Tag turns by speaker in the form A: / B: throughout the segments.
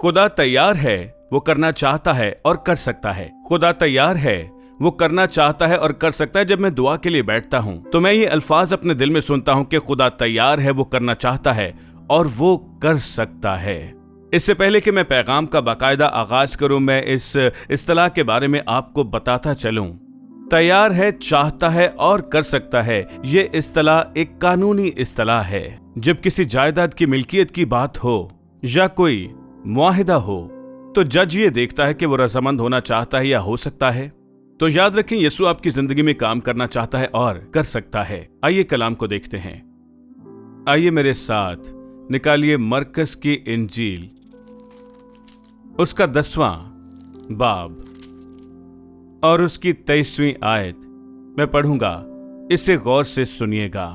A: खुदा तैयार है, वो करना चाहता है और कर सकता है। खुदा तैयार है, वो करना चाहता है और कर सकता है। जब मैं दुआ के लिए बैठता हूं तो मैं ये अल्फाज अपने दिल में सुनता हूं कि खुदा तैयार है, वो करना चाहता है और वो कर सकता है। इससे पहले कि मैं पैगाम का बाकायदा आगाज करूं, मैं इस इस्तिलाह के बारे में आपको बताता चलूं। तैयार है, चाहता है और कर सकता है, ये इस्तिलाह एक कानूनी इस्तिलाह है। जब किसी जायदाद की मिल्कियत की बात हो या कोई मुआहिदा हो तो जज ये देखता है कि वो रजामंद होना चाहता है या हो सकता है। तो याद रखें, यीशु आपकी जिंदगी में काम करना चाहता है और कर सकता है। आइए कलाम को देखते हैं। आइए मेरे साथ निकालिए मरकस की इंजील, उसका 10वां बाब और उसकी 23वीं आयत मैं पढ़ूंगा, इसे गौर से सुनिएगा।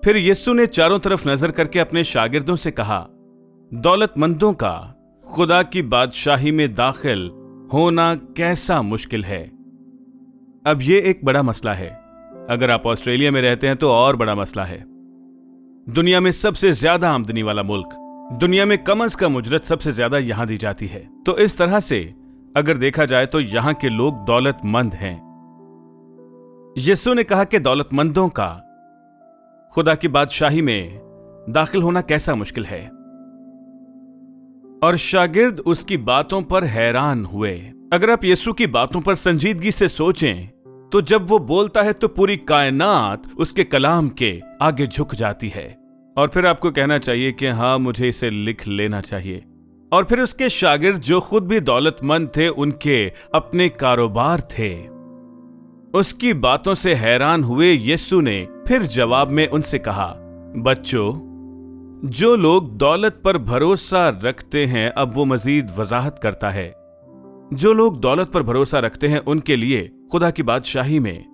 A: फिर यीशु ने चारों तरफ नजर करके अपने शागिर्दों से कहा, दौलतमंदों का खुदा की बादशाही में दाखिल होना कैसा मुश्किल है। अब ये एक बड़ा मसला है। अगर आप ऑस्ट्रेलिया में रहते हैं तो और बड़ा मसला है। दुनिया में सबसे ज्यादा आमदनी वाला मुल्क, दुनिया में कम से कम उजरत सबसे ज्यादा यहां दी जाती है। तो इस तरह से अगर देखा जाए तो यहां के लोग दौलतमंद हैं। यीशु ने कहा कि दौलतमंदों का खुदा की बादशाही में दाखिल होना कैसा मुश्किल है, और शागिर्द उसकी बातों पर हैरान हुए। अगर आप यीशु की बातों पर संजीदगी से सोचें तो जब वो बोलता है तो पूरी कायनात उसके कलाम के आगे झुक जाती है। और फिर आपको कहना चाहिए कि हाँ, मुझे इसे लिख लेना चाहिए। और फिर उसके शागिर्द जो खुद भी दौलतमंद थे, उनके अपने कारोबार थे, उसकी बातों से हैरान हुए। यीशु ने फिर जवाब में उनसे कहा, बच्चों, जो लोग दौलत पर भरोसा रखते हैं, अब वो मजीद वजाहत करता है, जो लोग दौलत पर भरोसा रखते हैं उनके लिए खुदा की बादशाही में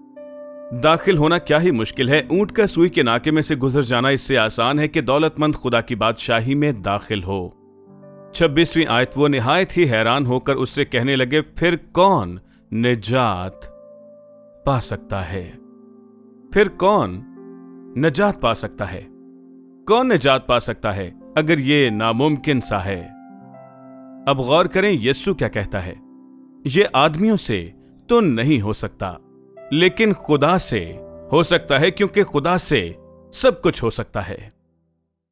A: दाखिल होना क्या ही मुश्किल है। ऊंट का सुई के नाके में से गुजर जाना इससे आसान है कि दौलतमंद खुदा की बादशाही में दाखिल हो। 26वीं आयत, वो निहायत ही हैरान होकर उससे कहने लगे, फिर कौन निजात पा सकता है? फिर कौन निजात पा सकता है? कौन निजात पा सकता है अगर ये नामुमकिन सा है? अब गौर करें यीशु क्या कहता है। ये आदमियों से तो नहीं हो सकता, लेकिन खुदा से हो सकता है, क्योंकि खुदा से सब कुछ हो सकता है।